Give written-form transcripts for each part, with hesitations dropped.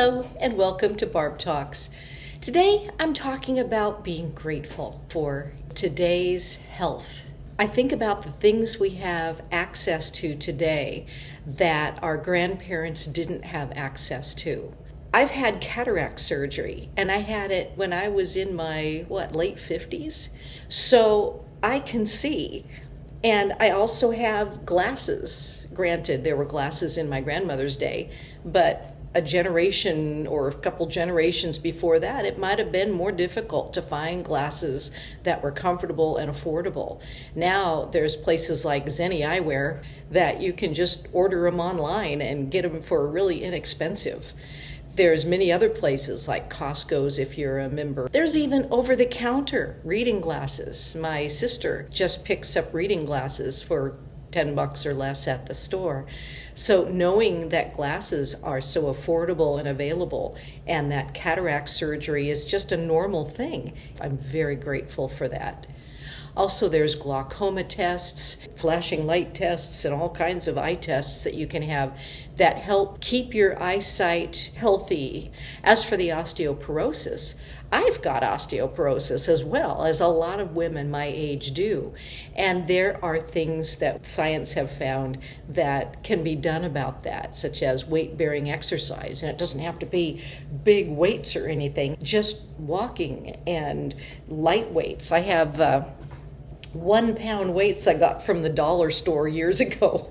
Hello and welcome to Barb Talks. Today I'm talking about being grateful for today's health. I think about the things we have access to today that our grandparents didn't have access to. I've had cataract surgery and I had it when I was in my, late 50s. So I can see. And I also have glasses. Granted, there were glasses in my grandmother's day, but a generation or a couple generations before that, it might have been more difficult to find glasses that were comfortable and affordable. Now there's places like Zenni Eyewear that you can just order them online and get them for really inexpensive. There's many other places like Costco's if you're a member. There's even over-the-counter reading glasses. My sister just picks up reading glasses for $10 or less at the store. So knowing that glasses are so affordable and available and that cataract surgery is just a normal thing, I'm very grateful for that. Also, there's glaucoma tests, flashing light tests, and all kinds of eye tests that you can have that help keep your eyesight healthy. As for the osteoporosis, I've got osteoporosis as well, as a lot of women my age do. And there are things that science have found that can be done about that, such as weight-bearing exercise. And it doesn't have to be big weights or anything, just walking and light weights. I have 1 pound weights I got from the dollar store years ago.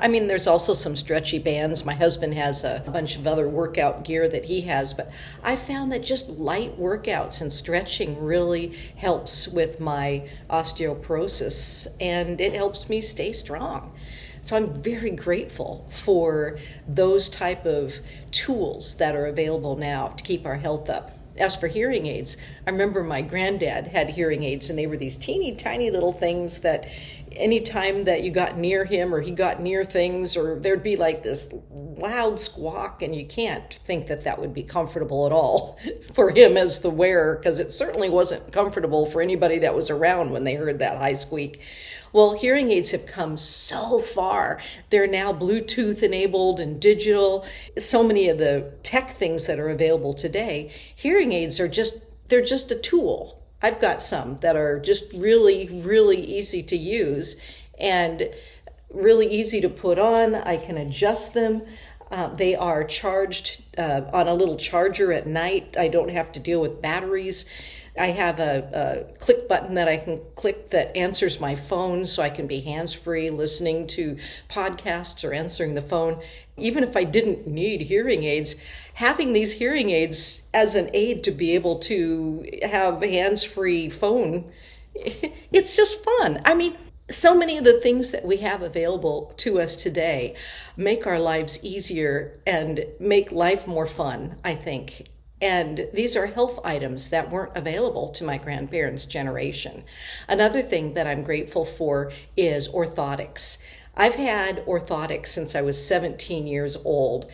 And there's also some stretchy bands. My husband has a bunch of other workout gear that he has, but I found that just light workouts and stretching really helps with my osteoporosis, and it helps me stay strong. So I'm very grateful for those type of tools that are available now to keep our health up. As for hearing aids, I remember my granddad had hearing aids, and they were these teeny tiny little things that anytime that you got near him or he got near things, or there'd be like this loud squawk, and you can't think that that would be comfortable at all for him as the wearer, because it certainly wasn't comfortable for anybody that was around when they heard that high squeak. Well, hearing aids have come so far. They're now Bluetooth enabled and digital. So many of the tech things that are available today, hearing aids they're just a tool. I've got some that are just really, really easy to use and really easy to put on. I can adjust them. They are charged on a little charger at night. I don't have to deal with batteries. I have a click button that I can click that answers my phone, so I can be hands-free listening to podcasts or answering the phone. Even if I didn't need hearing aids, having these hearing aids as an aid to be able to have a hands-free phone, it's just fun. So many of the things that we have available to us today make our lives easier and make life more fun, I think. And these are health items that weren't available to my grandparents' generation. Another thing that I'm grateful for is orthotics. I've had orthotics since I was 17 years old.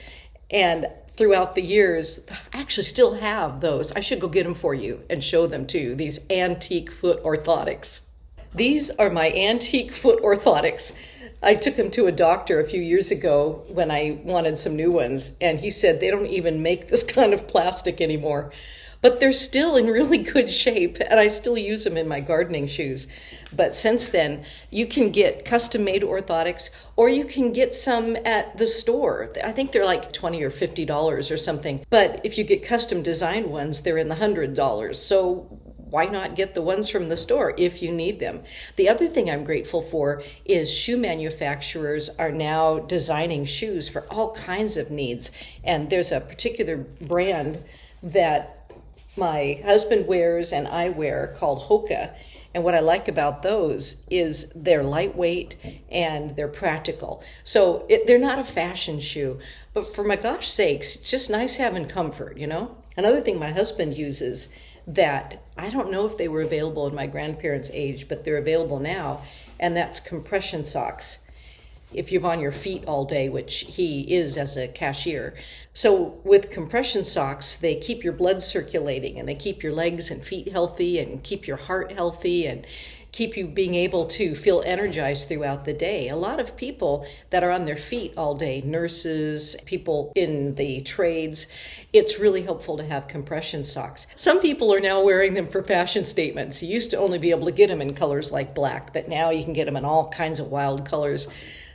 And throughout the years, I actually still have those. I should go get them for you and show them to you, these antique foot orthotics. These are my antique foot orthotics. I took him to a doctor a few years ago when I wanted some new ones, and he said they don't even make this kind of plastic anymore. But they're still in really good shape, and I still use them in my gardening shoes. But since then, you can get custom-made orthotics, or you can get some at the store. I think they're like $20 or $50 or something. But if you get custom-designed ones, they're in the $100. So why not get the ones from the store if you need them? The other thing I'm grateful for is shoe manufacturers are now designing shoes for all kinds of needs. And there's a particular brand that my husband wears and I wear called Hoka. And what I like about those is they're lightweight and they're practical. So they're not a fashion shoe, but for my gosh sakes, it's just nice having comfort, you know? Another thing my husband uses that I don't know if they were available in my grandparents' age, but they're available now, and that's compression socks. If you're on your feet all day, which he is as a cashier. So with compression socks, they keep your blood circulating and they keep your legs and feet healthy and keep your heart healthy and keep you being able to feel energized throughout the day. A lot of people that are on their feet all day, nurses, people in the trades, it's really helpful to have compression socks. Some people are now wearing them for fashion statements. You used to only be able to get them in colors like black, but now you can get them in all kinds of wild colors.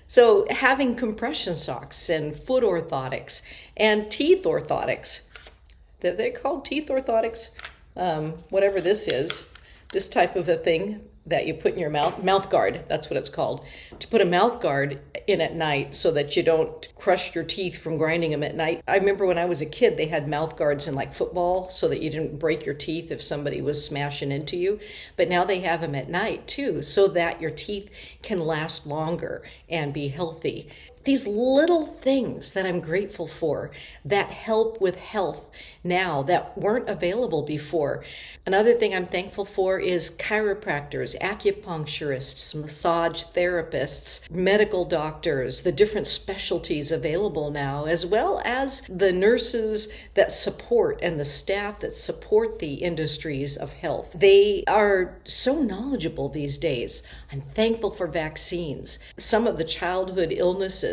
So having compression socks and foot orthotics and teeth orthotics, they're called teeth orthotics, whatever this is, this type of a thing that you put in your mouth guard, that's what it's called, to put a mouth guard in at night so that you don't crush your teeth from grinding them at night. I remember when I was a kid, they had mouth guards in like football so that you didn't break your teeth if somebody was smashing into you. But now they have them at night too, so that your teeth can last longer and be healthy. These little things that I'm grateful for that help with health now that weren't available before. Another thing I'm thankful for is chiropractors, acupuncturists, massage therapists, medical doctors, the different specialties available now, as well as the nurses that support and the staff that support the industries of health. They are so knowledgeable these days. I'm thankful for vaccines. Some of the childhood illnesses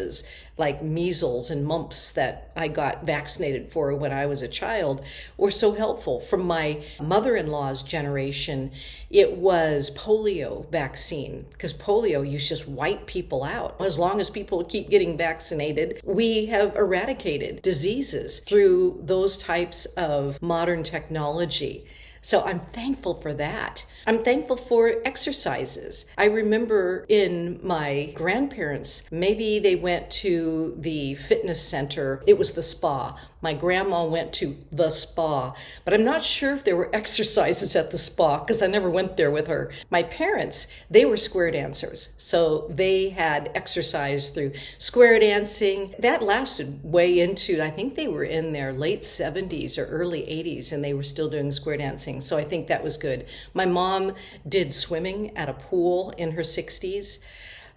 like measles and mumps that I got vaccinated for when I was a child were so helpful. From my mother-in-law's generation, it was polio vaccine, because polio used to just wipe people out. As long as people keep getting vaccinated, we have eradicated diseases through those types of modern technology. So I'm thankful for that. I'm thankful for exercises. I remember in my grandparents, maybe they went to the fitness center. It was the spa. My grandma went to the spa, but I'm not sure if there were exercises at the spa because I never went there with her. My parents, they were square dancers, so they had exercise through square dancing. That lasted way into, I think they were in their late 70s or early 80s, and they were still doing square dancing, so I think that was good. My mom did swimming at a pool in her 60s,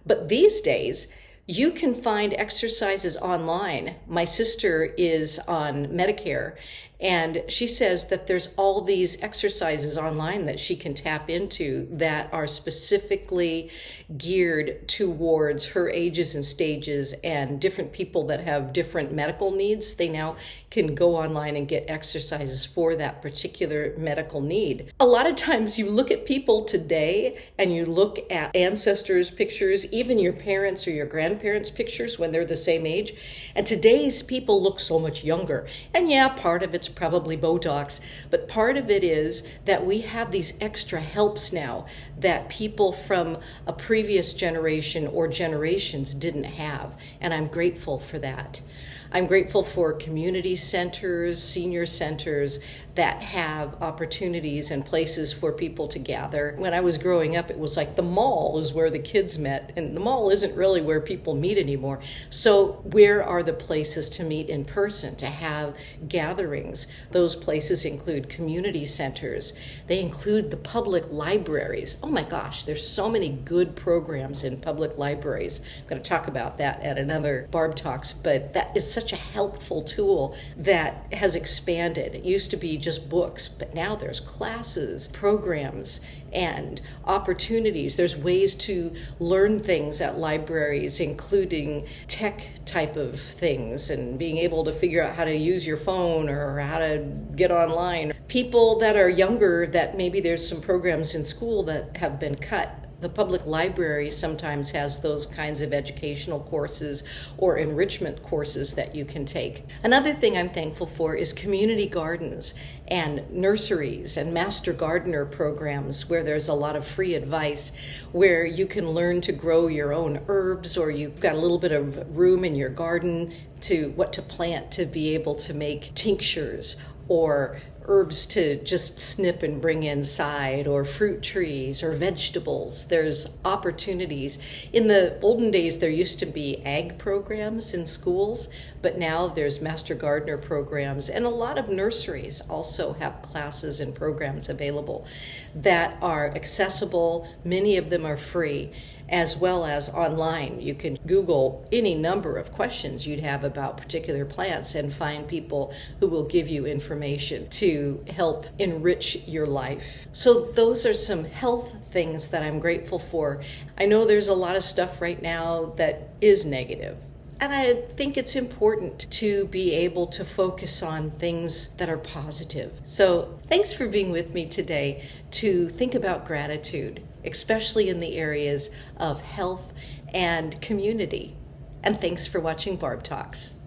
but these days, you can find exercises online. My sister is on Medicare, and she says that there's all these exercises online that she can tap into that are specifically geared towards her ages and stages, and different people that have different medical needs. They now can go online and get exercises for that particular medical need. A lot of times you look at people today and you look at ancestors' pictures, even your parents or your grandparents' pictures when they're the same age, and today's people look so much younger. And yeah, part of it's probably Botox, but part of it is that we have these extra helps now that people from a previous generation or generations didn't have, and I'm grateful for that. I'm grateful for community centers, senior centers that have opportunities and places for people to gather. When I was growing up, it was like the mall is where the kids met, and the mall isn't really where people meet anymore. So where are the places to meet in person, to have gatherings? Those places include community centers. They include the public libraries. Oh my gosh, there's so many good programs in public libraries. I'm going to talk about that at another Barb Talks, but that is such a helpful tool that has expanded. It used to be just books, but now there's classes, programs, and opportunities. There's ways to learn things at libraries, including tech type of things and being able to figure out how to use your phone or how to get online. People that are younger, that maybe there's some programs in school that have been cut. The public library sometimes has those kinds of educational courses or enrichment courses that you can take. Another thing I'm thankful for is community gardens and nurseries and master gardener programs where there's a lot of free advice, where you can learn to grow your own herbs, or you've got a little bit of room in your garden to what to plant to be able to make tinctures or herbs to just snip and bring inside, or fruit trees or vegetables. There's opportunities. In the olden days, there used to be ag programs in schools, but now there's master gardener programs, and a lot of nurseries also have classes and programs available that are accessible. Many of them are free, as well as online. You can Google any number of questions you'd have about particular plants and find people who will give you information to to help enrich your life. So those are some health things that I'm grateful for. I know there's a lot of stuff right now that is negative. And I think it's important to be able to focus on things that are positive. So thanks for being with me today to think about gratitude, especially in the areas of health and community. And thanks for watching Barb Talks.